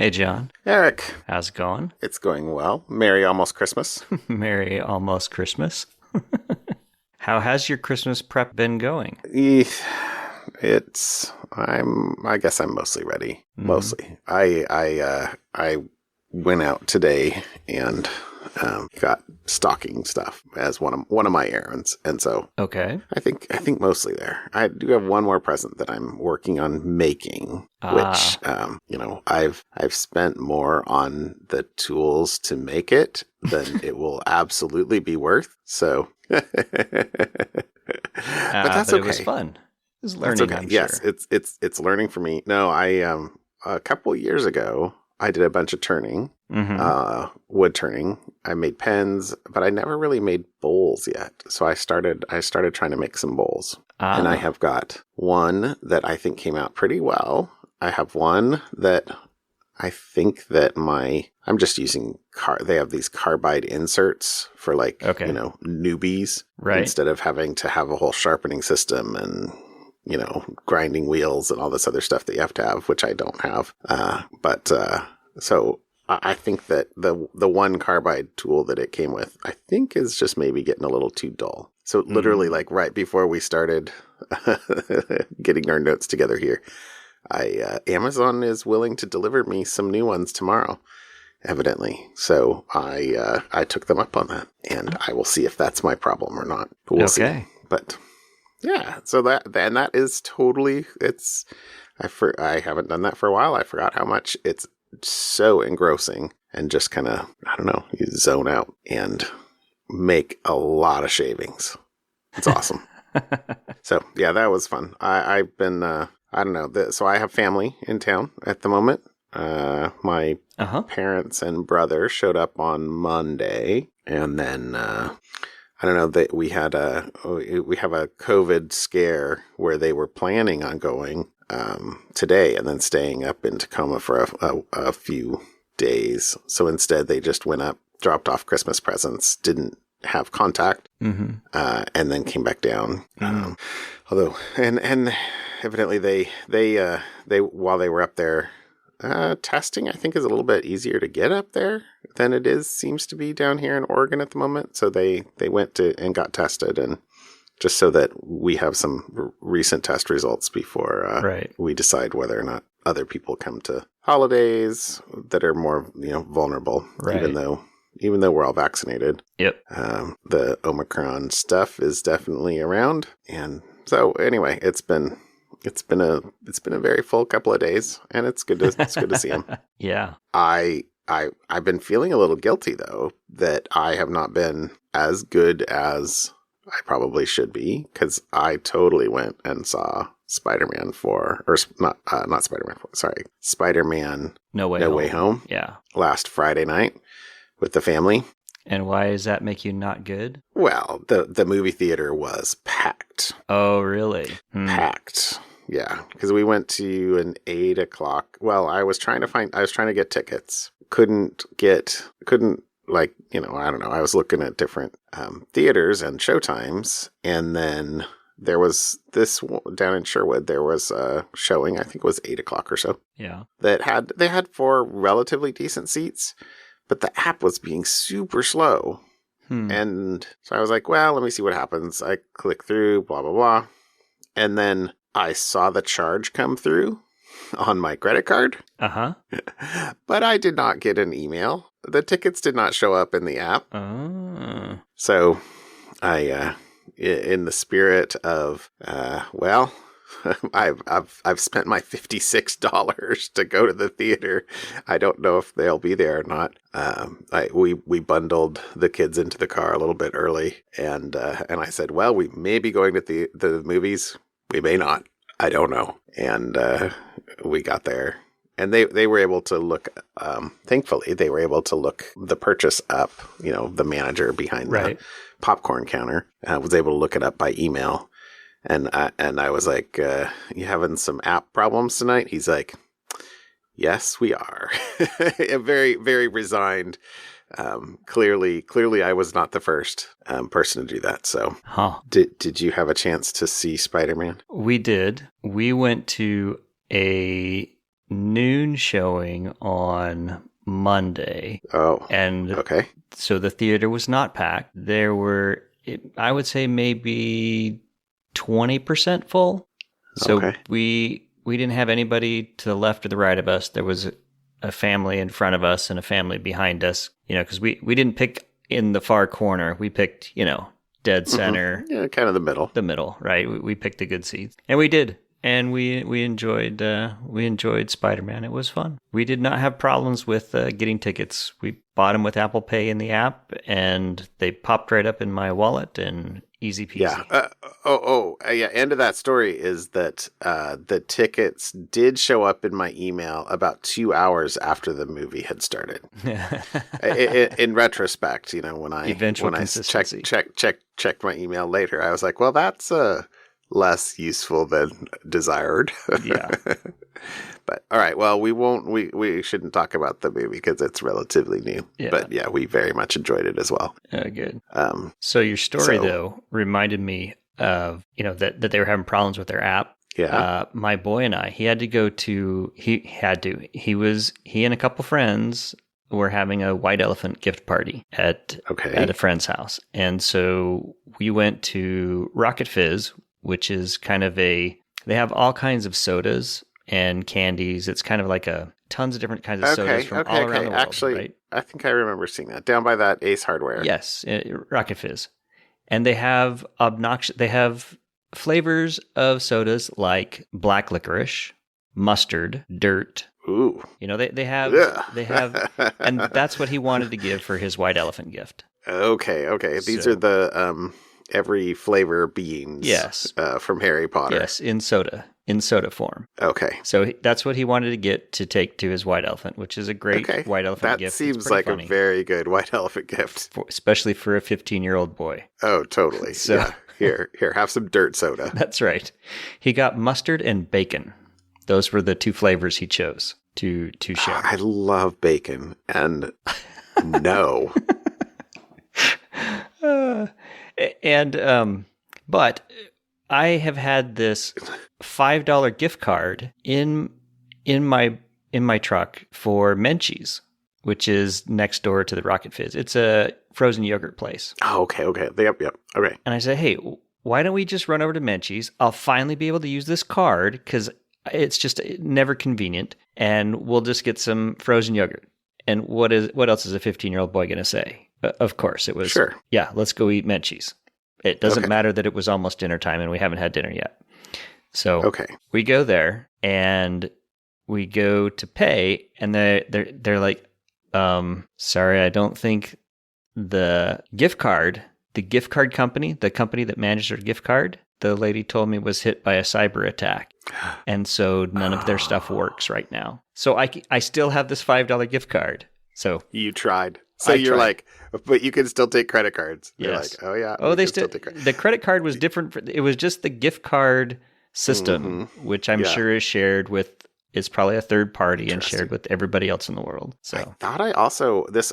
Hey, John. Eric, How's it going? it's going well. Merry almost Christmas. Merry almost Christmas. How has your Christmas prep been going? Eh, I guess I'm mostly ready. Mostly. I went out today and got stocking stuff as one of my errands, and so Okay. I think mostly there. I do have one more present that I'm working on making, which I've spent more on the tools to make it than it will absolutely be worth. So, but that's but it okay. was fun. It was That's learning, okay. I'm Yes, sure. it's learning for me. No, I a couple years ago I did a bunch of turning, Mm-hmm. wood turning. I made pens, but I never really made bowls yet. So I started trying to make some bowls. And I Ah, have got one that I think came out pretty well. I have one that I think that I'm just using they have these carbide inserts for okay. newbies Right. instead of having to have a whole sharpening system and, grinding wheels and all this other stuff that you have to have, which I don't have. So I think that the one carbide tool that it came with, I think is just maybe getting a little too dull. So literally like right before we started getting our notes together here, Amazon is willing to deliver me some new ones tomorrow, evidently. So I took them up on that, and I will see if that's my problem or not. But we'll see. Okay. But yeah, so that is totally I haven't done that for a while. I forgot how much it's so engrossing, and just kind of, I don't know, you zone out and make a lot of shavings. It's awesome. So yeah, that was fun. I've been I don't know. So I have family in town at the moment. My Uh-huh. parents and brother showed up on Monday, and then I don't know that we have a COVID scare where they were planning on going today and then staying up in Tacoma for a few days. So instead, they just went up, dropped off Christmas presents, didn't have contact, Mm-hmm. and then came back down. Mm. Although, and evidently they while they were up there, testing I think is a little bit easier to get up there than it seems to be down here in Oregon at the moment. So they went and got tested, and just so that we have some recent test results before Right. we decide whether or not other people come to holidays that are more vulnerable, Right. even though we're all vaccinated. Yep. The Omicron stuff is definitely around, and so anyway, it's been a very full couple of days, and it's good to see him. Yeah. I've been feeling a little guilty though that I have not been as good as I probably should be, because I totally went and saw Spiderman 4, or not Spiderman 4, sorry, Spider-Man No Way No Home. Way Home Yeah. last Friday night with the family. And why does that make you not good? Well, the movie theater was packed. Oh, really? Packed. Yeah, because we went to an 8 o'clock. Well, I was trying to get tickets. Couldn't I don't know. I was looking at different theaters and showtimes, and then there was this down in Sherwood. There was a showing. I think it was 8 o'clock or so. Yeah. They had 4 relatively decent seats, but the app was being super slow. And so I was like, well, let me see what happens. I click through, blah, blah, blah. And then I saw the charge come through on my credit card. Uh-huh. But I did not get an email. The tickets did not show up in the app. Oh. So I, in the spirit of, I've spent my $56 to go to the theater. I don't know if they'll be there or not. We bundled the kids into the car a little bit early, and I said, well, we may be going to the movies. We may not. I don't know. And we got there, and they were able to look. Thankfully, they were able to look the purchase up. The manager behind Right. the popcorn counter was able to look it up by email. And I was like, you having some app problems tonight? He's like, yes, we are. Very, very resigned. Clearly, I was not the first person to do that. So, did you have a chance to see Spider-Man? We did. We went to a noon showing on Monday. Oh, and okay. so the theater was not packed. There were, I would say, maybe 20% full. So Okay. we didn't have anybody to the left or the right of us. There was a family in front of us and a family behind us, because we didn't pick in the far corner. We picked, dead center. Yeah, kind of the middle. The middle, right? We picked the good seats. And we did. And we enjoyed Spider-Man. It was fun. We did not have problems with getting tickets. We bought them with Apple Pay in the app, and they popped right up in my wallet, and easy peasy. Yeah. Yeah. End of that story is that the tickets did show up in my email about 2 hours after the movie had started. In retrospect, when I checked my email later, I was like, well, that's less useful than desired. Yeah. But all right, well, we shouldn't talk about the movie because it's relatively new. Yeah. But yeah, we very much enjoyed it as well. Good. So your story though reminded me of, that they were having problems with their app. Yeah. My boy and he and a couple friends were having a white elephant gift party at a friend's house. And so we went to Rocket Fizz, which is kind of they have all kinds of sodas and candies. It's kind of like tons of different kinds of sodas from all around the world. Actually, right? I think I remember seeing that down by that Ace Hardware. Yes, Rocket Fizz. And they have flavors of sodas like black licorice, mustard, dirt. Ooh. They have, and that's what he wanted to give for his white elephant gift. Okay. These are the every flavor beans. Yes. From Harry Potter. Yes, in soda form. Okay. So that's what he wanted to take to his white elephant, which is a great white elephant gift. That seems like funny. A very good white elephant gift. Especially for a 15-year-old boy. Oh, totally. So, yeah. Here, have some dirt soda. That's right. He got mustard and bacon. Those were the two flavors he chose to share. I love bacon, and no. But I have had this $5 gift card in my truck for Menchie's, which is next door to the Rocket Fizz. It's a frozen yogurt place. Oh, okay. Yep. Okay. And I said, hey, why don't we just run over to Menchie's? I'll finally be able to use this card because it's just never convenient, and we'll just get some frozen yogurt. And what else is a 15-year-old boy going to say? Of course, it was, sure. Yeah, let's go eat Menchie's. It doesn't matter that it was almost dinner time and we haven't had dinner yet. So we go there and we go to pay, and they're like, sorry, I don't think the gift card company, the company that managed our gift card, the lady told me was hit by a cyber attack. And so none of their stuff works right now. So I still have this $5 gift card. So you tried. So you're like, but you can still take credit cards. Yes. You're like, oh yeah. Oh, they still the credit card was different. It was just the gift card system, which I'm sure is shared with. It's probably a third party and shared with everybody else in the world. So I thought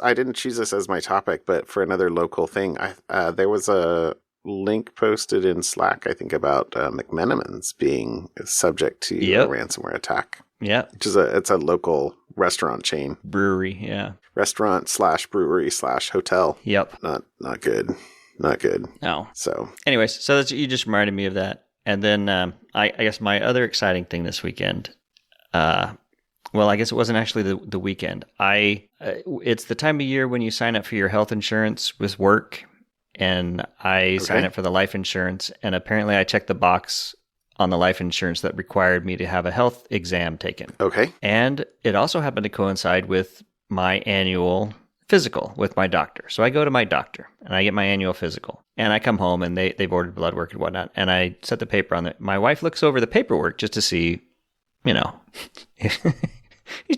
I didn't choose this as my topic, but for another local thing, there was a link posted in Slack, I think, about McMenamins being subject to a ransomware attack. Yeah, which is it's a local restaurant chain, brewery. Yeah, restaurant / brewery / hotel. Yep, not good. No. So, anyways, so you just reminded me of that, and then I guess my other exciting thing this weekend. Well, I guess it wasn't actually the weekend. It's the time of year when you sign up for your health insurance with work, and I signed up for the life insurance, and apparently I checked the box on the life insurance that required me to have a health exam taken. Okay. And it also happened to coincide with my annual physical with my doctor. So I go to my doctor and I get my annual physical, and I come home and they've ordered blood work and whatnot, and I set the paper on it. My wife looks over the paperwork just to see,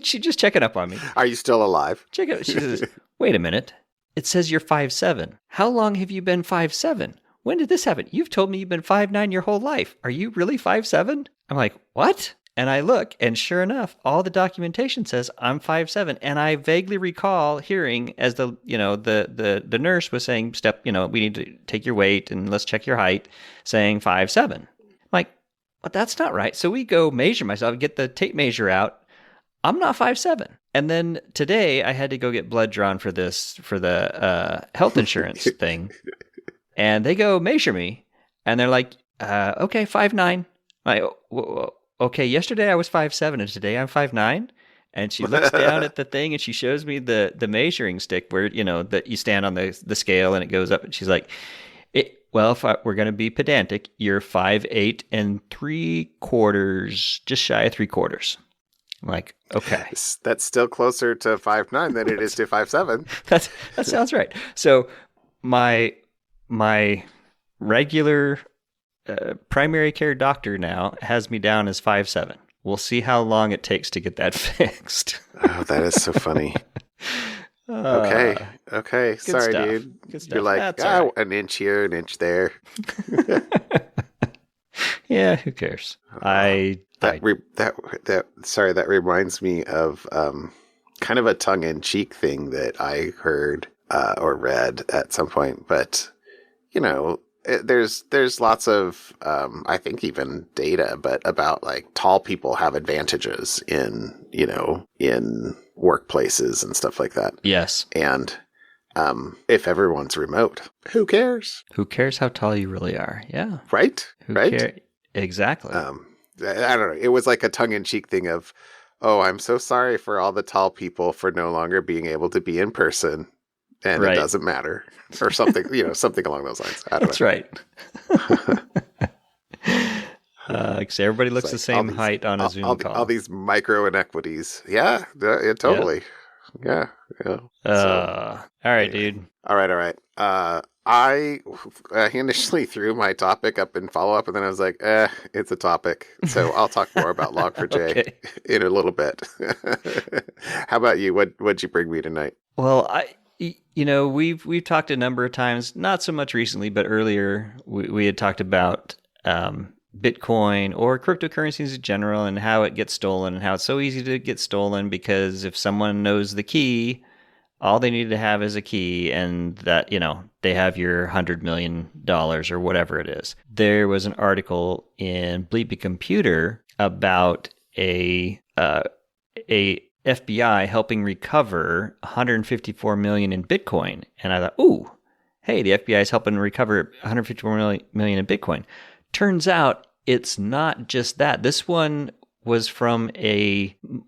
she's just checking up on me. Are you still alive? Check it. She says, wait a minute. It says you're 5'7". How long have you been 5'7"? When did this happen? You've told me you've been 5'9" your whole life. Are you really 5'7"? I'm like, what? And I look, and sure enough, all the documentation says I'm 5'7". And I vaguely recall hearing as the nurse was saying, we need to take your weight and let's check your height, saying 5'7". I'm like, but that's not right. So we go measure myself, get the tape measure out. I'm not 5'7". And then today I had to go get blood drawn for the health insurance thing. And they go measure me. And they're like, okay, 5'9". Like, okay, yesterday I was 5'7", and today I'm 5'9". And she looks down at the thing and she shows me the measuring stick where, that you stand on the scale and it goes up. And she's like, well, if we're going to be pedantic, you're 5'8" and 3/4, just shy of 3/4. I'm like, okay. That's still closer to 5'9" than it is to 5'7". That sounds right. So my regular primary care doctor now has me down as 5'7". We'll see how long it takes to get that fixed. Oh, that is so funny. Okay. Sorry, stuff. dude. Good stuff. You're like, right. An inch here, an inch there. Yeah, who cares? That reminds me of kind of a tongue-in-cheek thing that I heard or read at some point. But there's lots of I think even data, but about like tall people have advantages in workplaces and stuff like that. Yes. And if everyone's remote, who cares? Who cares how tall you really are? Yeah. Right? Right? Exactly. I don't know. It was like a tongue-in-cheek thing of, oh, I'm so sorry for all the tall people for no longer being able to be in person, and It doesn't matter, or something, something along those lines. I don't That's know. Right. Because everybody looks the same height on a Zoom call. All these micro inequities. Yeah, totally. Yeah. All right, dude. All right. I initially threw my topic up in follow-up, and then I was like, it's a topic. So I'll talk more about Log4j in a little bit. How about you? What'd you bring me tonight? Well, we've talked a number of times, not so much recently, but earlier we had talked about Bitcoin or cryptocurrencies in general and how it gets stolen and how it's so easy to get stolen because if someone knows the key, all they need to have is a key and that, they have your $100 million or whatever it is. There was an article in Bleepy Computer about a FBI helping recover $154 million in Bitcoin. And I thought, ooh, hey, the FBI is helping recover $154 million in Bitcoin. Turns out it's not just that. This one was from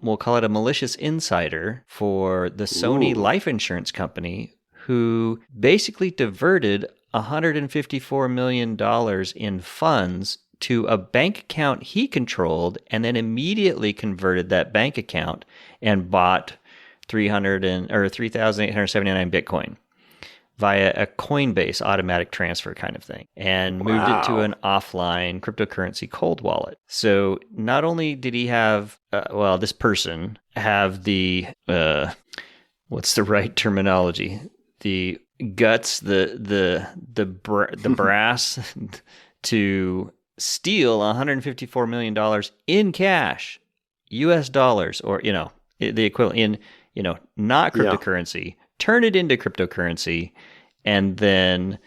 we'll call it a malicious insider for the Sony life insurance company who basically diverted $154 million in funds to a bank account he controlled and then immediately converted that bank account and bought 3,879 Bitcoin via a Coinbase automatic transfer kind of thing and moved it to an offline cryptocurrency cold wallet. So not only did he have, this person have the, what's the right terminology? The guts, the brass to steal $154 million in cash, US dollars, or, the equivalent in, not cryptocurrency, turn it into cryptocurrency, and then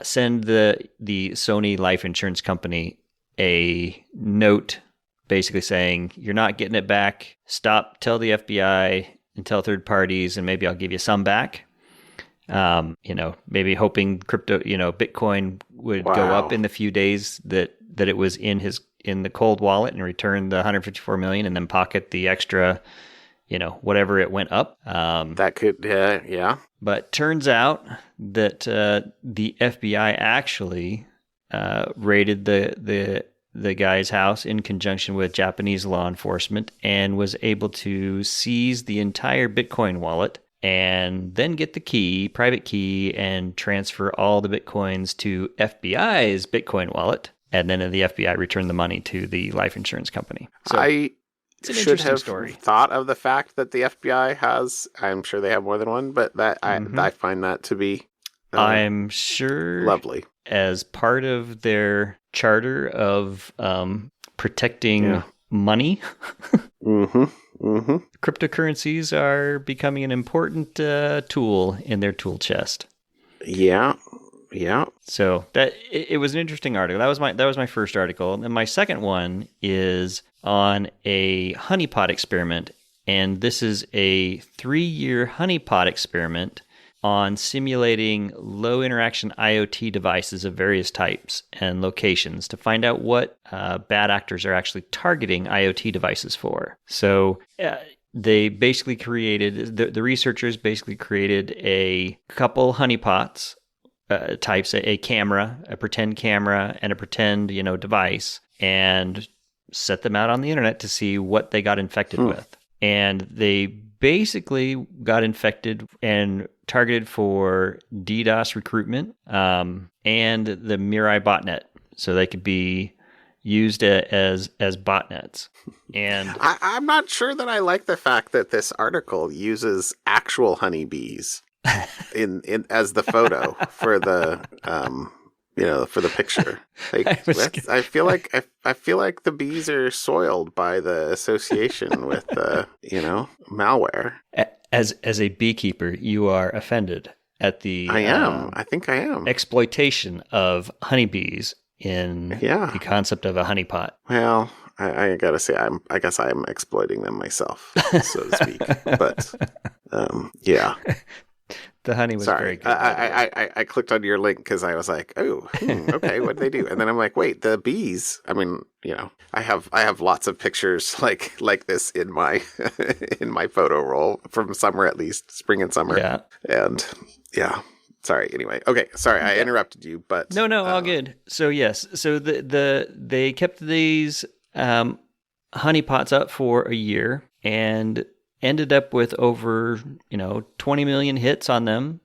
send the Sony life insurance company a note basically saying, you're not getting it back. Tell the FBI and tell third parties, and maybe I'll give you some back. Maybe hoping Bitcoin would go up in the few days that it was in the cold wallet and return the 154 million and then pocket the extra, whatever it went up. That could, yeah. But turns out that the FBI actually raided the guy's house in conjunction with Japanese law enforcement and was able to seize the entire Bitcoin wallet and then get the private key, and transfer all the Bitcoins to FBI's Bitcoin wallet. And then the FBI returned the money to the life insurance company. So I it's an should have story. Thought of the fact that the FBI has, I'm sure they have more than one, but that I find that to be I'm sure lovely. As part of their charter of protecting money. Cryptocurrencies are becoming an important tool in their tool chest. Yeah. Yeah. So that it was an interesting article. That was my first article, and my second one is on a honeypot experiment, and this is a 3-year honeypot experiment on simulating low interaction IoT devices of various types and locations to find out what bad actors are actually targeting IoT devices for. So they basically created, the researchers basically created a couple honeypots types, a camera, a pretend camera, and a pretend, device, and set them out on the internet to see what they got infected with. And they basically got infected and targeted for DDoS recruitment and the Mirai botnet, so they could be used as botnets. And I'm not sure that I like the fact that this article uses actual honeybees in as the photo for the for the picture. Like, I feel like the bees are soiled by the association with malware. As a beekeeper, you are offended at the I think I am exploitation of honeybees in the concept of a honeypot. Well, I gotta say, I guess I'm exploiting them myself, so to speak. But yeah. The honey was very good. I clicked on your link because I was like, oh, okay, what did they do? And then I'm like, wait, the bees. I mean, I have lots of pictures like this in my in my photo roll from summer, at least spring and summer. Yeah. And yeah. Sorry. Anyway, okay. Sorry, I interrupted you, but no, all good. So yes, so they kept these honeypots up for a year and ended up with over 20 million hits on them.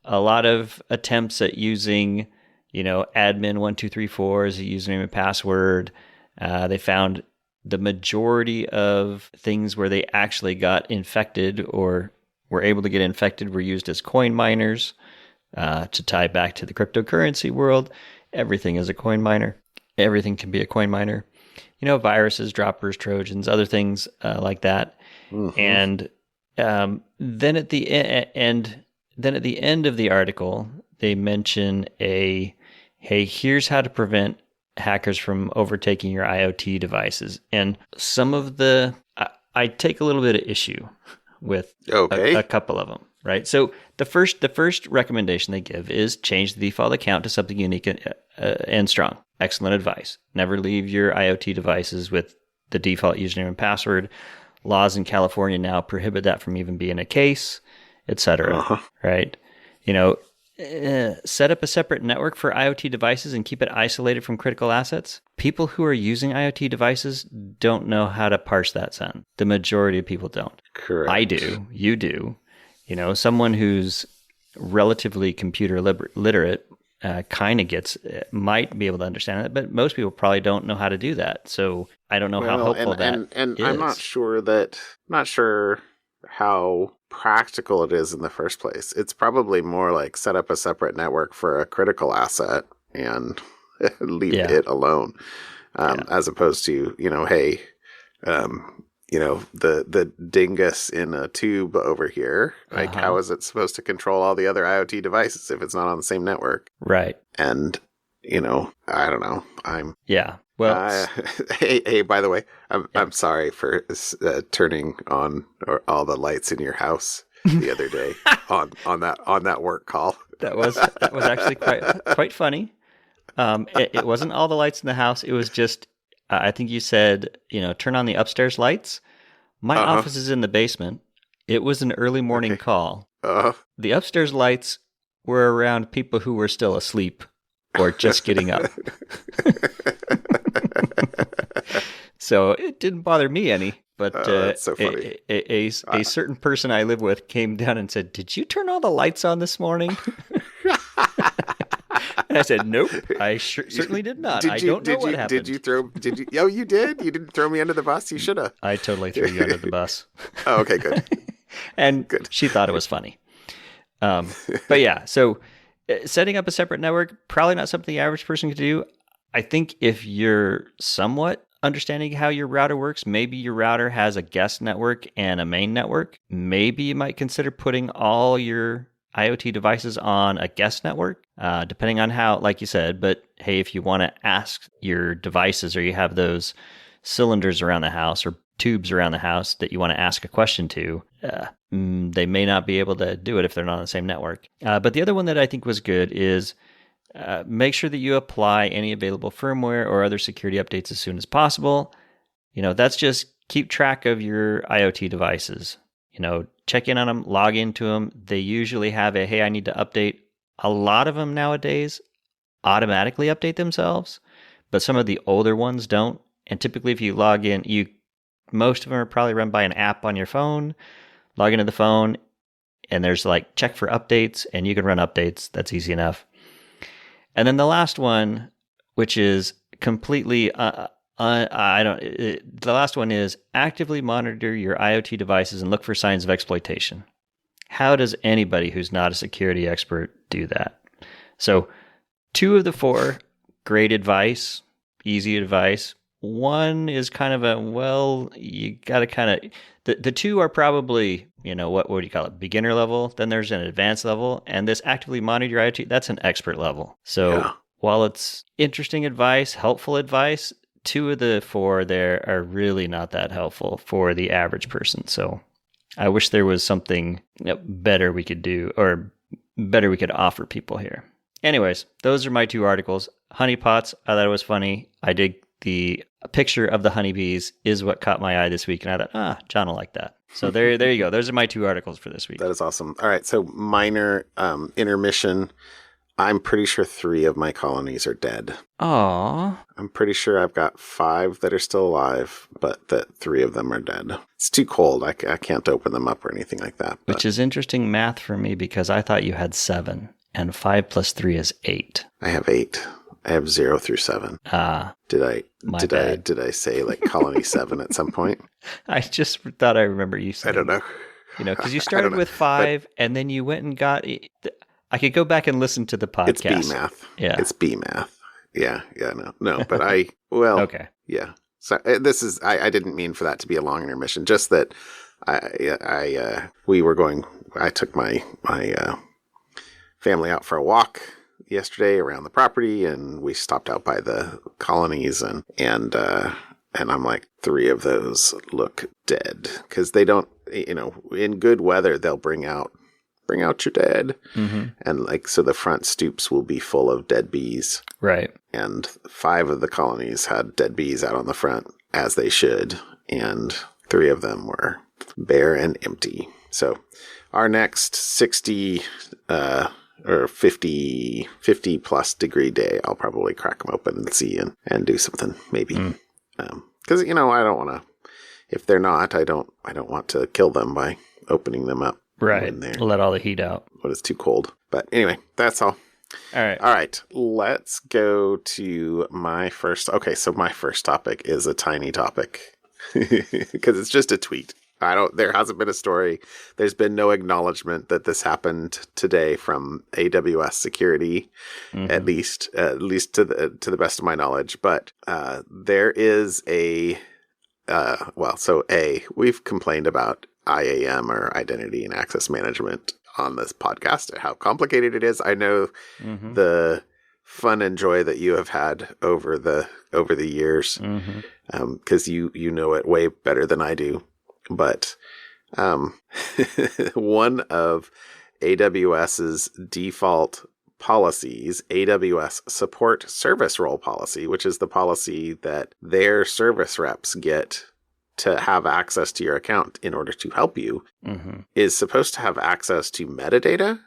A lot of attempts at using admin1234 as a username and password. They found the majority of things where they actually got infected or were able to get infected were used as coin miners. To tie back to the cryptocurrency world, everything is a coin miner. Everything can be a coin miner. Viruses, droppers, Trojans, other things like that. Mm-hmm. And then at the end of the article, they mention hey, here's how to prevent hackers from overtaking your IoT devices. And some of I take a little bit of issue with a couple of them. Right. So the first recommendation they give is change the default account to something unique and strong. Excellent advice. Never leave your IoT devices with the default username and password. Laws in California now prohibit that from even being a case, etc. Uh-huh. Right. Set up a separate network for IoT devices and keep it isolated from critical assets. People who are using IoT devices don't know how to parse that sentence. The majority of people don't. Correct. I do. You do. Someone who's relatively computer literate kind of might be able to understand it, but most people probably don't know how to do that. So I don't know how helpful that is. I'm not sure how practical it is in the first place. It's probably more like set up a separate network for a critical asset and leave it alone, as opposed to, hey, the dingus in a tube over here. Like, how is it supposed to control all the other IoT devices if it's not on the same network? Right. And, I don't know. Well, hey, by the way, I'm sorry for turning on all the lights in your house the other day on that work call. That was actually quite funny. It wasn't all the lights in the house. It was just, I think you said, turn on the upstairs lights. My office is in the basement. It was an early morning call. The upstairs lights were around people who were still asleep or just getting up. So it didn't bother me any. But that's so funny. A certain person I live with came down and said, "Did you turn all the lights on this morning?" And I said, "Nope, I certainly did not. I don't know what happened." Did you? Oh, you did? You didn't throw me under the bus? You should have. I totally threw you under the bus. Oh, okay, good. And good. She thought it was funny. But yeah, so setting up a separate network, probably not something the average person could do. I think if you're somewhat understanding how your router works, maybe your router has a guest network and a main network. Maybe you might consider putting all your IoT devices on a guest network depending on how, like you said. But hey, if you want to ask your devices, or you have those cylinders around the house or tubes around the house that you want to ask a question to, they may not be able to do it if they're not on the same network. But the other one that I think was good is make sure that you apply any available firmware or other security updates as soon as possible. That's just keep track of your IoT devices. Check in on them, log into them. They usually have hey, I need to update. A lot of them nowadays automatically update themselves, but some of the older ones don't. And typically if you log in, most of them are probably run by an app on your phone. Log into the phone and there's like check for updates, and you can run updates. That's easy enough. And then the last one, which is completely the last one is actively monitor your IoT devices and look for signs of exploitation. How does anybody who's not a security expert do that? So 2 of the 4, great advice, easy advice. 1 is kind of you got to kind of, the 2 are probably, what would you call it? Beginner level. Then there's an advanced level. And this actively monitor your IoT, that's an expert level. So while it's interesting advice, helpful advice, 2 of the 4 there are really not that helpful for the average person. So I wish there was something better we could do, or better we could offer people here. Anyways, those are my 2 articles. Honeypots, I thought it was funny. I did the picture of the honeybees is what caught my eye this week. And I thought, John will like that. So there you go. Those are my 2 articles for this week. That is awesome. All right. So minor intermission. I'm pretty sure 3 of my colonies are dead. Aww. I'm pretty sure I've got 5 that are still alive, but that 3 of them are dead. It's too cold. I can't open them up or anything like that. Which is interesting math for me, because I thought you had 7, and 5 plus 3 is 8. I have 8. I have 0 through 7. Did I say like colony 7 at some point? I just thought I remember you saying. I don't know. Because you started with 5, and then you went and got. I could go back and listen to the podcast. It's B math. Yeah, it's B math. Yeah, no. But okay. Yeah. So this is. I didn't mean for that to be a long intermission. Just that we were going. I took my family out for a walk yesterday around the property, and we stopped out by the colonies, and I'm like, 3 of those look dead, because they don't, in good weather they'll bring out your dead, and like, so the front stoops will be full of dead bees, right? And 5 of the colonies had dead bees out on the front, as they should, and 3 of them were bare and empty. So our next 60 or 50 plus degree day, I'll probably crack them open and see and do something, maybe. Because, I don't want to, if they're not, I don't want to kill them by opening them up. Right. Let all the heat out. When it's too cold. But anyway, that's all. All right. Let's go to my first. Okay. So my first topic is a tiny topic, because it's just a tweet. There hasn't been a story. There's been no acknowledgement that this happened today from AWS security, at least to the best of my knowledge. But there is we've complained about IAM, or identity and access management, on this podcast, how complicated it is. I know the fun and joy that you have had over the years, because you know it way better than I do. But one of AWS's default policies, AWS support service role policy, which is the policy that their service reps get to have access to your account in order to help you, is supposed to have access to metadata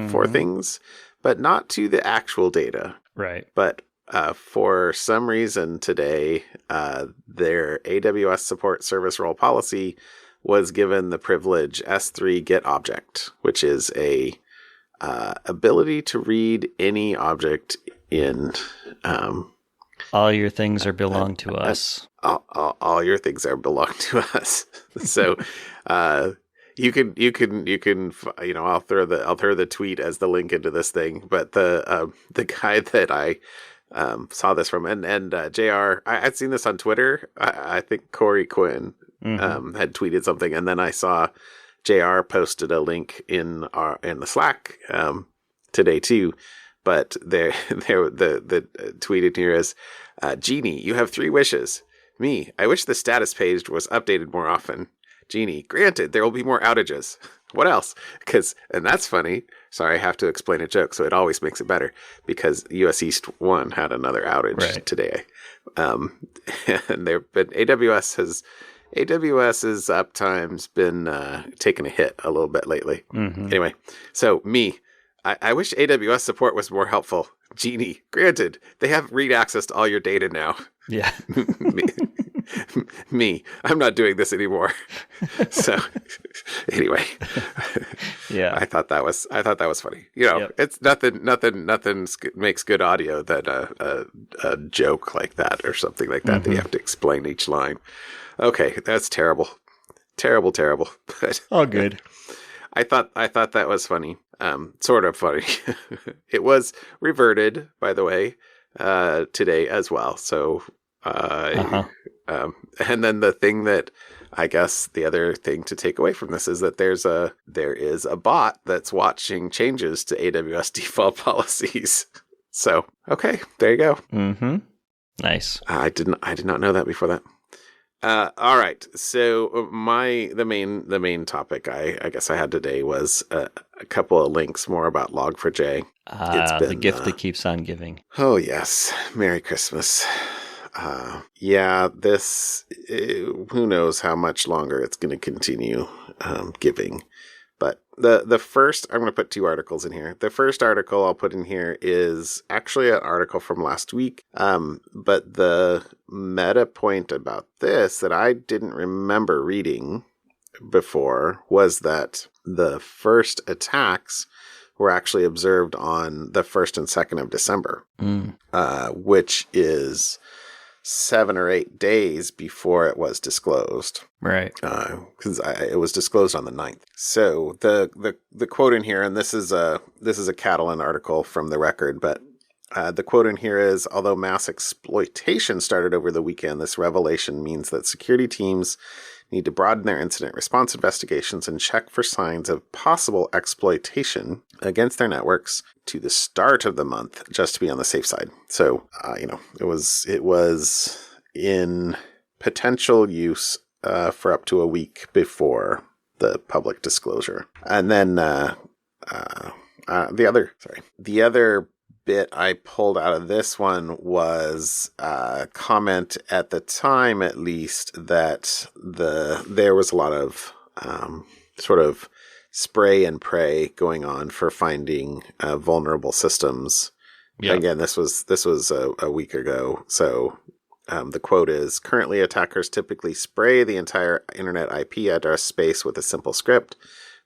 for things, but not to the actual data. Right. But for some reason today, their AWS support service role policy was given the privilege S3 get object, which is a ability to read any object in all your things are belong to us. All your things are belong to us. So you can I'll throw the tweet as the link into this thing. But the guy that I saw this from, and JR, I'd seen this on Twitter. I think Corey Quinn had tweeted something, and then I saw JR posted a link in the Slack, today too. But the tweeted here is, Genie, you have 3 wishes. Me, I wish the status page was updated more often. Genie, granted, there will be more outages. What else? And that's funny. Sorry, I have to explain a joke, so it always makes it better. Because US East 1 had another outage today. And but AWS's uptime's been taking a hit a little bit lately. Mm-hmm. Anyway, so me, I wish AWS support was more helpful. Genie, granted, they have read access to all your data now. Yeah. Me, I'm not doing this anymore. So anyway, yeah, I thought that was funny. It's nothing makes good audio than a joke like that or something like that that you have to explain each line. Okay, that's terrible. But all good. I thought that was funny. Sort of funny. It was reverted, by the way, today as well. So, and then the thing that I guess the other thing to take away from this is that there is a bot that's watching changes to AWS default policies. So, okay, there you go. Mm-hmm. Nice. I did not know that before that. All right. So the main topic I guess I had today was a couple of links more about Log4j. The gift that keeps on giving. Oh yes, Merry Christmas. Who knows how much longer it's going to continue giving. But the first, I'm going to put 2 articles in here. The first article I'll put in here is actually an article from last week. But the meta point about this that I didn't remember reading before was that the first attacks were actually observed on the 1st and 2nd of December, which is 7 or 8 days before it was disclosed. Right. Because it was disclosed on the 9th. So the quote in here, and this is a Catalan article from the Record, but the quote in here is, although mass exploitation started over the weekend, this revelation means that security teams need to broaden their incident response investigations and check for signs of possible exploitation against their networks to the start of the month, just to be on the safe side. So, it was in potential use for up to a week before the public disclosure. And then the other bit I pulled out of this one was a comment at the time, at least, that there was a lot of sort of spray and pray going on for finding vulnerable systems. Yeah. Again, this was a week ago. So the quote is, currently attackers typically spray the entire internet IP address space with a simple script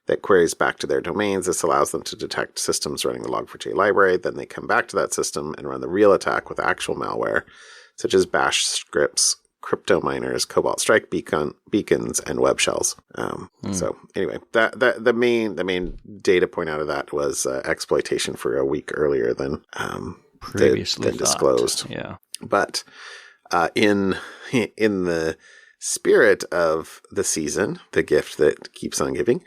that queries back to their domains. This allows them to detect systems running the Log4j library. Then they come back to that system and run the real attack with actual malware, such as bash scripts, crypto miners, Cobalt Strike beacons, and web shells. So anyway, that the main data point out of that was exploitation for a week earlier than previously disclosed. Yeah, but in the spirit of the season, the gift that keeps on giving,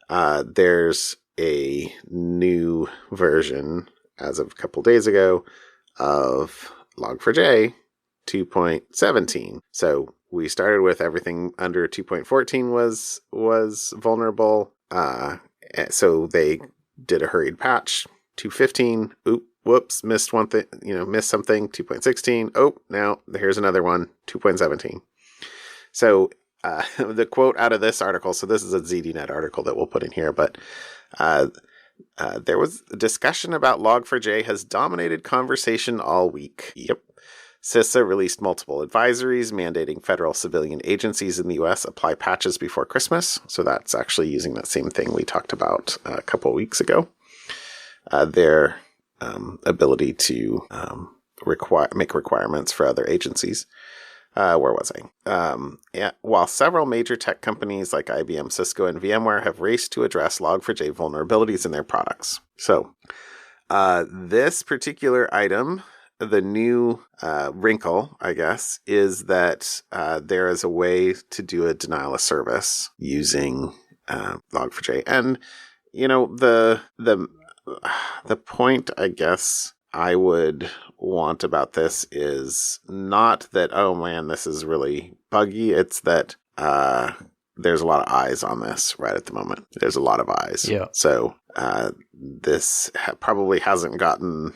there's a new version as of a couple days ago of Log4j 2.17. So we started with everything under 2.14 was vulnerable. So they did a hurried patch. 2.15. Whoops, missed one thing. Missed something. 2.16. Oh, now here's another one. 2.17. So the quote out of this article, so this is a ZDNet article that we'll put in here, but there was a discussion about Log4j has dominated conversation all week. Yep. CISA released multiple advisories mandating federal civilian agencies in the U.S. apply patches before Christmas. So that's actually using that same thing we talked about a couple of weeks ago. Their ability to make requirements for other agencies. Where was I? While several major tech companies like IBM, Cisco, and VMware have raced to address Log4j vulnerabilities in their products. So this particular item, the new wrinkle, I guess, is that there is a way to do a denial of service using Log4j. And, the the point, I guess, I would want about this is not that, oh man, this is really buggy. It's that there's a lot of eyes on this right at the moment. There's a lot of eyes. Yeah. So this probably hasn't gotten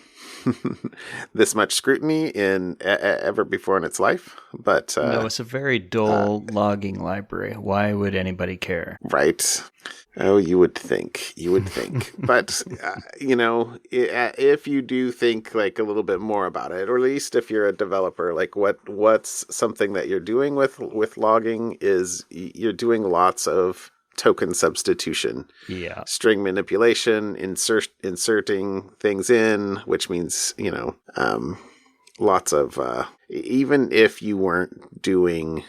this much scrutiny in ever before in its life. But no, it's a very dull logging library. Why would anybody care? Right. Oh, you would think. You would think. But, if you do think like a little bit more about it, or at least if you're a developer, like what's something that you're doing with logging is you're doing lots of token substitution. Yeah. String manipulation, inserting things in, which means, lots of, even if you weren't doing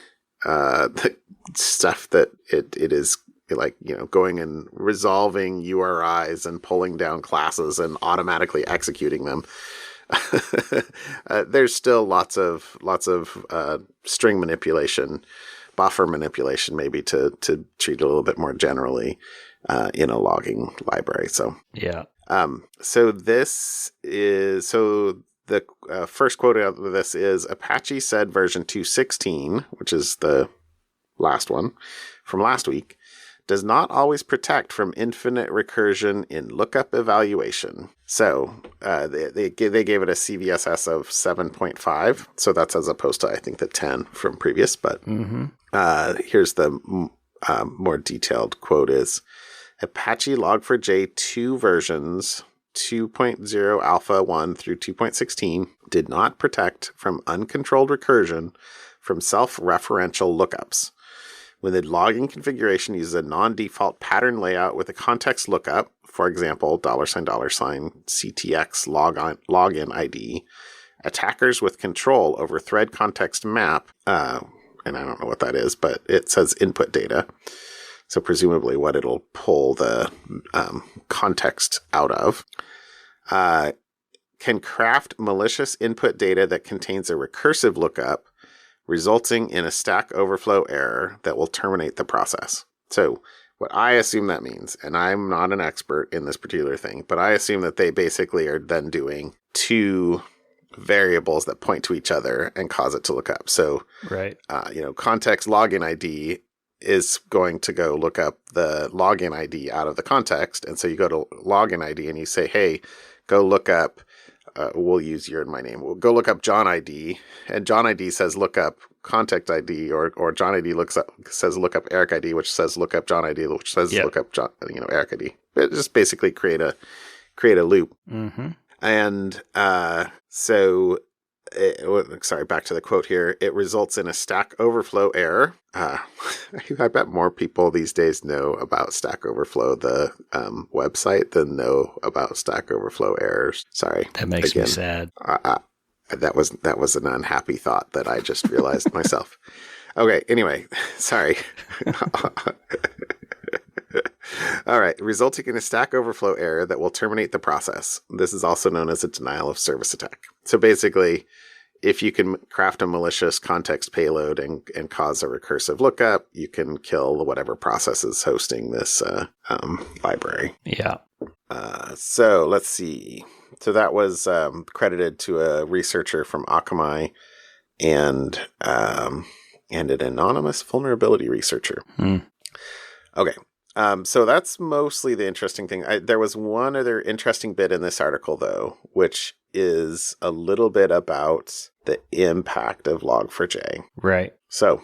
the stuff that it is like, going and resolving URIs and pulling down classes and automatically executing them. There's still lots of string manipulation, buffer manipulation, maybe to treat it a little bit more generally in a logging library. So yeah. So the first quote out of this is Apache said version 2.16, which is the last one from last week, does not always protect from infinite recursion in lookup evaluation. So they gave it a CVSS of 7.5. So that's as opposed to, I think, the 10 from previous. But here's the more detailed quote is, Apache Log4j 2 versions 2.0 alpha 1 through 2.16 did not protect from uncontrolled recursion from self-referential lookups. When the logging configuration uses a non-default pattern layout with a context lookup, for example, $CTX login ID, attackers with control over thread context map, and I don't know what that is, but it says input data. So presumably what it'll pull the context out of, can craft malicious input data that contains a recursive lookup, resulting in a Stack Overflow error that will terminate the process. So what I assume that means, and I'm not an expert in this particular thing, but I assume that they basically are then doing two variables that point to each other and cause it to look up. So, right. Context login ID is going to go look up the login ID out of the context. And so you go to login ID and you say, hey, go look up, we'll use your and my name. We'll go look up John ID, and John ID says look up contact ID, or John ID says look up Eric ID, which says look up John ID, which says look up John, Eric ID. It just basically create a loop. Mm-hmm. And back to the quote here. It results in a Stack Overflow error. I bet more people these days know about Stack Overflow, the website, than know about Stack Overflow errors. Sorry. That makes me sad. That was an unhappy thought that I just realized myself. Okay. Anyway, sorry. All right. Resulting in a Stack Overflow error that will terminate the process. This is also known as a denial of service attack. So basically, if you can craft a malicious context payload and cause a recursive lookup, you can kill whatever process is hosting this library. Yeah. So let's see. So that was credited to a researcher from Akamai and an anonymous vulnerability researcher. Okay. So that's mostly the interesting thing. There was one other interesting bit in this article, though, which is a little bit about the impact of Log4j. Right. So,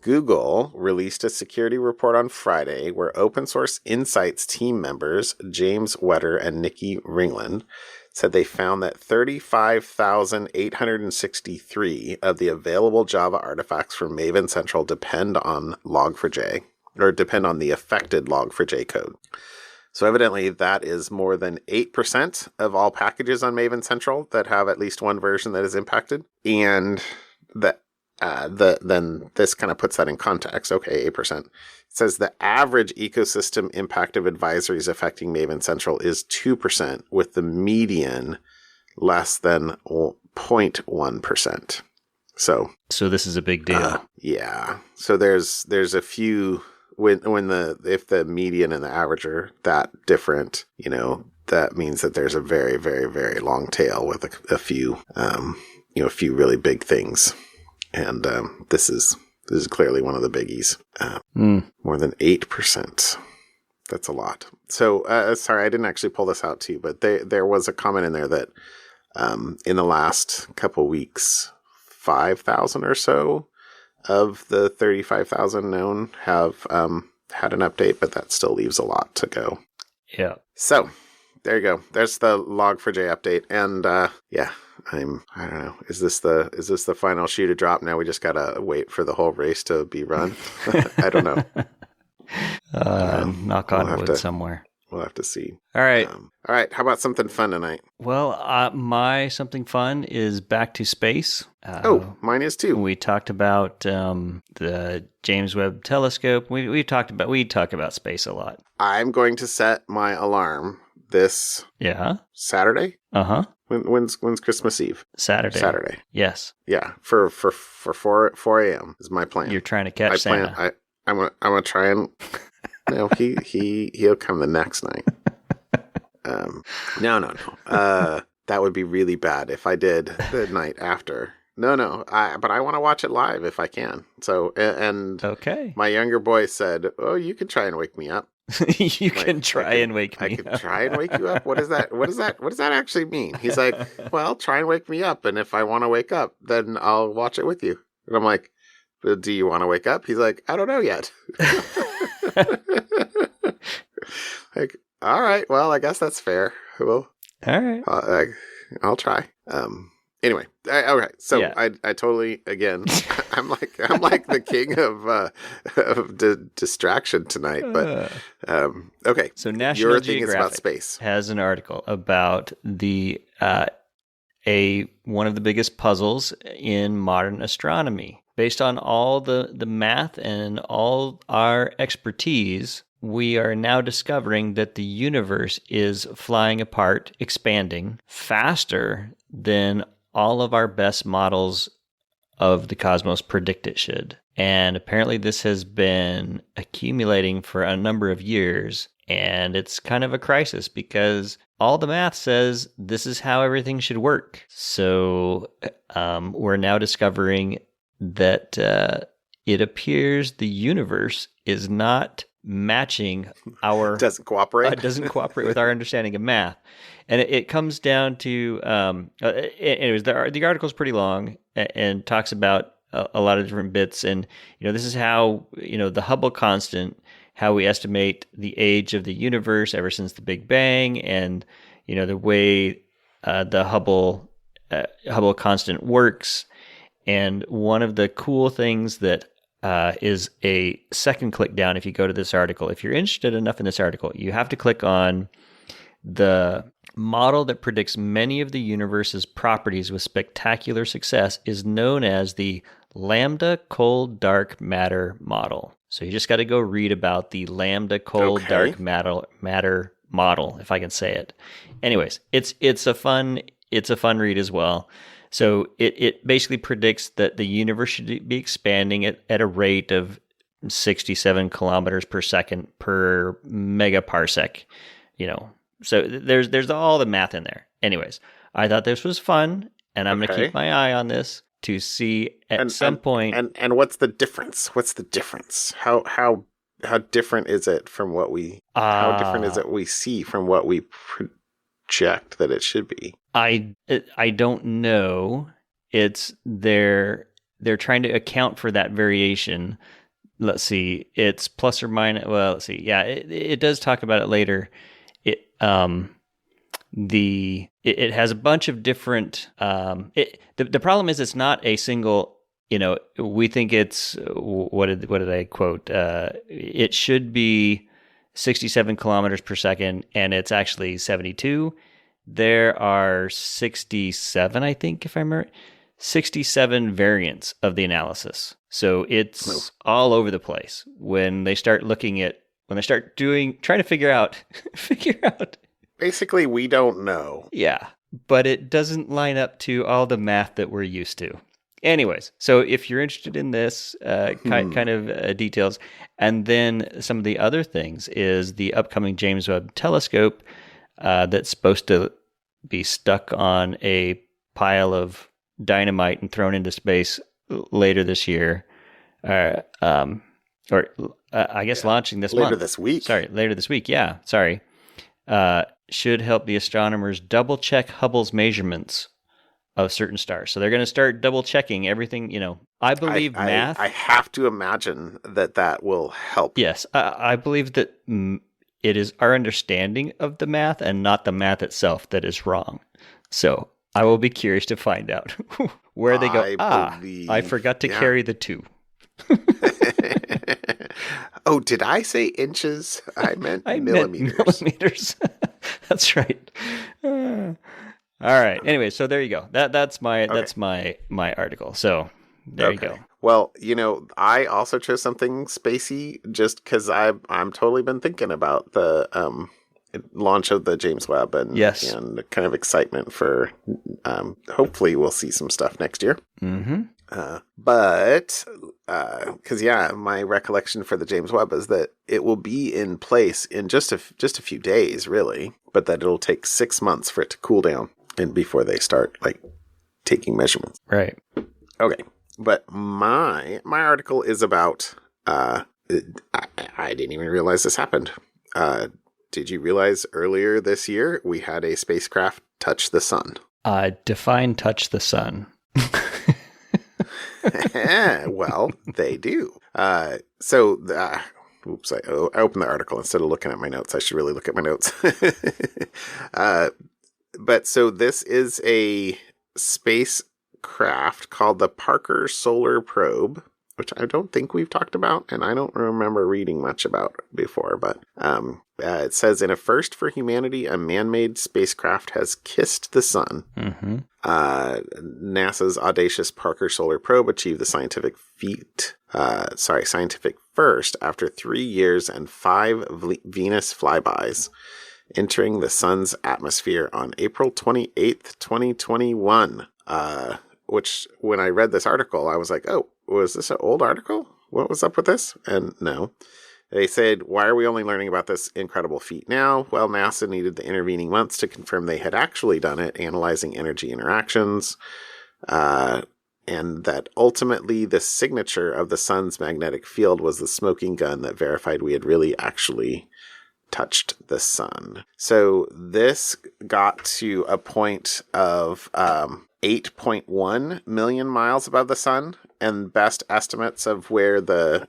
Google released a security report on Friday where Open Source Insights team members James Wetter and Nikki Ringland said they found that 35,863 of the available Java artifacts from Maven Central depend on Log4j, or depend on the affected Log4j code. So evidently that is more than 8% of all packages on Maven Central that have at least one version that is impacted. And then this kind of puts that in context. Okay, 8%. It says the average ecosystem impact of advisories affecting Maven Central is 2%, with the median less than 0.1%. So this is a big deal. Yeah. So there's a few... if the median and the average are that different, that means that there's a very, very, very long tail with a few, a few really big things. And this is clearly one of the biggies. More than 8%. That's a lot. So, sorry, I didn't actually pull this out to you, but there was a comment in there that in the last couple weeks, 5,000 or so of the 35,000 known have had an update, but that still leaves a lot to go. Yeah. So there you go. There's the Log4j update, and I don't know. Is this the final shoe to drop? Now we just gotta wait for the whole race to be run. I don't know. Knock on wood somewhere. We'll have to see. All right. All right. How about something fun tonight? Well, my something fun is back to space. Mine is too. We talked about the James Webb Telescope. We talk about space a lot. I'm going to set my alarm this Saturday. When's Christmas Eve? Saturday. Yes. Yeah. For 4 a.m. is my plan. You're trying to catch Santa. I'm gonna try and. No, he'll come the next night. No. That would be really bad if I did the night after. No. But I want to watch it live if I can. So and okay. My younger boy said, "Oh, you can try and wake me up." You can try and wake me up. I can try and wake you up. What is that? What does that actually mean? He's like, "Well, try and wake me up, and if I want to wake up, then I'll watch it with you." And I'm like, "Do you want to wake up?" He's like, "I don't know yet." Like, all right, well, I guess that's fair. Well, all right, I'll try. Anyway, all right. So yeah. I totally again. I'm like the king of distraction tonight. But okay. So National Your Geographic thing is about space. Has an article about the one of the biggest puzzles in modern astronomy. Based on all the math and all our expertise, we are now discovering that the universe is flying apart, expanding faster than all of our best models of the cosmos predict it should. And apparently this has been accumulating for a number of years, and it's kind of a crisis because all the math says this is how everything should work. So we're now discovering that it appears the universe is not matching our doesn't cooperate with our understanding of math, and it comes down to anyways. The article is pretty long and talks about a lot of different bits, and this is how the Hubble constant, how we estimate the age of the universe ever since the Big Bang, and the way the Hubble constant works. And one of the cool things that is a second click down if you go to this article. If you're interested enough in this article, you have to click on the model that predicts many of the universe's properties with spectacular success is known as the Lambda Cold Dark Matter model. So you just got to go read about the Lambda Cold Dark Matter model, if I can say it. Anyways, it's a fun read as well. So it basically predicts that the universe should be expanding at a rate of 67 kilometers per second per megaparsec. So there's all the math in there. Anyways, I thought this was fun, and I'm going to keep my eye on this to see at some point. And what's the difference? What's the difference? How different is it from what we? How different is it we see from what we project that it should be? I don't know. They're trying to account for that variation. Let's see. It's plus or minus. Well, let's see. Yeah, it does talk about it later. It has a bunch of different. The problem is it's not a single. We think it's what did I quote? It should be 67 kilometers per second, and it's actually 72. There are 67, I think, if I remember, 67 variants of the analysis. So it's all over the place when they start trying to figure out. Basically, we don't know. Yeah, but it doesn't line up to all the math that we're used to. Anyways, so if you're interested in this kind of details, and then some of the other things is the upcoming James Webb Telescope. that's supposed to be stuck on a pile of dynamite and thrown into space later this year. I guess launching this month. Later this week. Sorry, later this week. Yeah, sorry. Should help the astronomers double check Hubble's measurements of certain stars. So they're going to start double checking everything. I believe math. I have to imagine that will help. Yes, I believe that it is our understanding of the math and not the math itself that is wrong. So I will be curious to find out where they go. I forgot to carry the 2. Oh, did I say inches? I meant millimeters. Millimeters. That's right. All right. Anyway, so there you go. That's my article. So there you go. Well, I also chose something spacey just because I'm totally been thinking about the launch of the James Webb and kind of excitement for hopefully we'll see some stuff next year. Mm-hmm. But because my recollection for the James Webb is that it will be in place in just a few days, really, but that it'll take 6 months for it to cool down and before they start taking measurements. Right. Okay. But my article is about I didn't even realize this happened. Did you realize earlier this year we had a spacecraft touch the sun? Define touch the sun. Well, they do. Oops, I opened the article instead of looking at my notes. I should really look at my notes. But so this is a spacecraft called the Parker Solar Probe, which I don't think we've talked about, and I don't remember reading much about before, but it says, in a first for humanity, a man-made spacecraft has kissed the sun. Mm-hmm. NASA's audacious Parker Solar Probe achieved the scientific first after 3 years and 5 Venus flybys, entering the sun's atmosphere on April 28th, 2021. Which, when I read this article, I was like, oh, was this an old article? What was up with this? And no. They said, why are we only learning about this incredible feat now? Well, NASA needed the intervening months to confirm they had actually done it, analyzing energy interactions, and that ultimately the signature of the sun's magnetic field was the smoking gun that verified we had really actually touched the sun. So this got to a point of 8.1 million miles above the sun, and best estimates of where the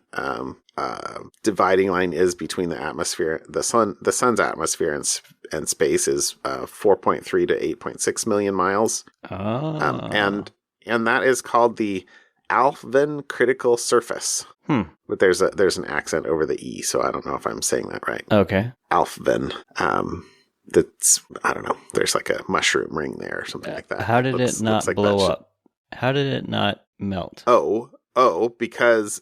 dividing line is between the atmosphere, the sun's atmosphere and space is 4.3 to 8.6 million miles. And that is called the Alfvén critical surface. But there's an accent over the E, so I don't know if I'm saying that right. Okay. Alfvén. That's, I don't know. There's like a mushroom ring there or something like that. How did it not blow up? How did it not melt? Because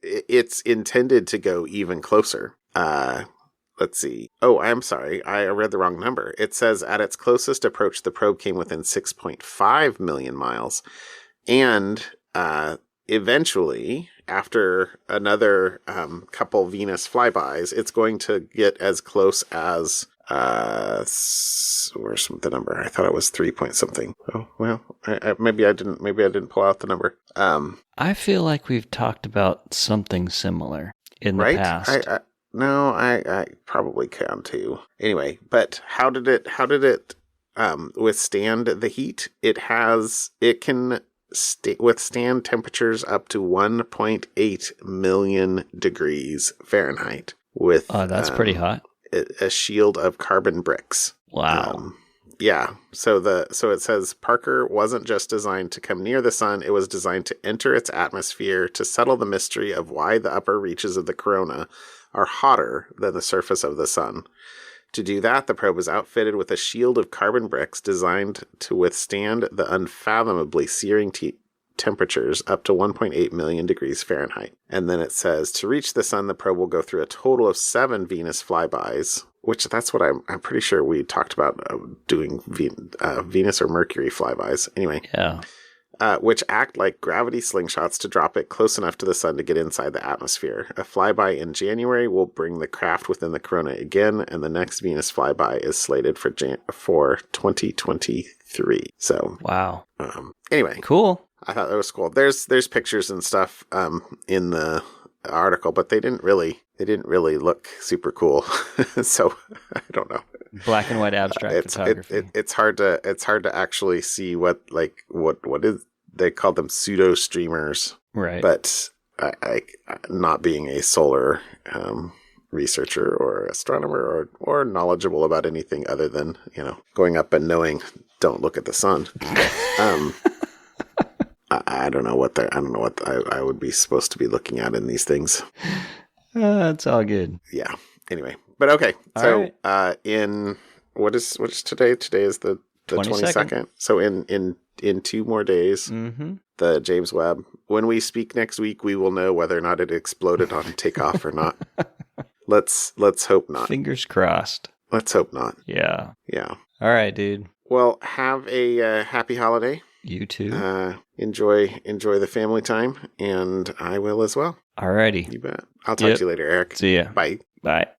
it's intended to go even closer. Let's see. Oh, I'm sorry. I read the wrong number. It says at its closest approach, the probe came within 6.5 million miles. And eventually, after another couple Venus flybys, it's going to get as close as where's the number? I thought it was 3 point something. Oh, well, maybe I didn't pull out the number. I feel like we've talked about something similar in the past. I probably can too. Anyway, but how did it withstand the heat? It can withstand temperatures up to 1.8 million degrees Fahrenheit with that's pretty hot. A shield of carbon bricks. Wow. So it says Parker wasn't just designed to come near the sun, it was designed to enter its atmosphere to settle the mystery of why the upper reaches of the corona are hotter than the surface of the sun. To do that, the probe was outfitted with a shield of carbon bricks designed to withstand the unfathomably searing temperatures up to 1.8 million degrees Fahrenheit. And then it says, to reach the sun, the probe will go through a total of 7 Venus flybys, which that's what I'm pretty sure we talked about doing Venus or Mercury flybys. Anyway. Yeah. which act like gravity slingshots to drop it close enough to the sun to get inside the atmosphere. A flyby in January will bring the craft within the corona again, and the next Venus flyby is slated for 2023. So, wow. Anyway, Cool. I thought that was cool. There's pictures and stuff in the article, but they didn't really look super cool. So I don't know. Black and white abstract photography. It's hard to actually see what is, they call them pseudo streamers, right? But I not being a solar researcher or astronomer or knowledgeable about anything other than going up and knowing don't look at the sun. I don't know what I would be supposed to be looking at in these things. It's all good. Yeah. Anyway, but okay. So, in what is today? Today is the 22nd. So in 2 more days, the James Webb. When we speak next week, we will know whether or not it exploded on takeoff or not. Let's hope not. Fingers crossed. Let's hope not. Yeah. Yeah. All right, dude. Well, have a happy holiday. You too. Enjoy the family time, and I will as well. Alrighty. You bet. I'll talk to you later, Eric. See ya. Bye. Bye.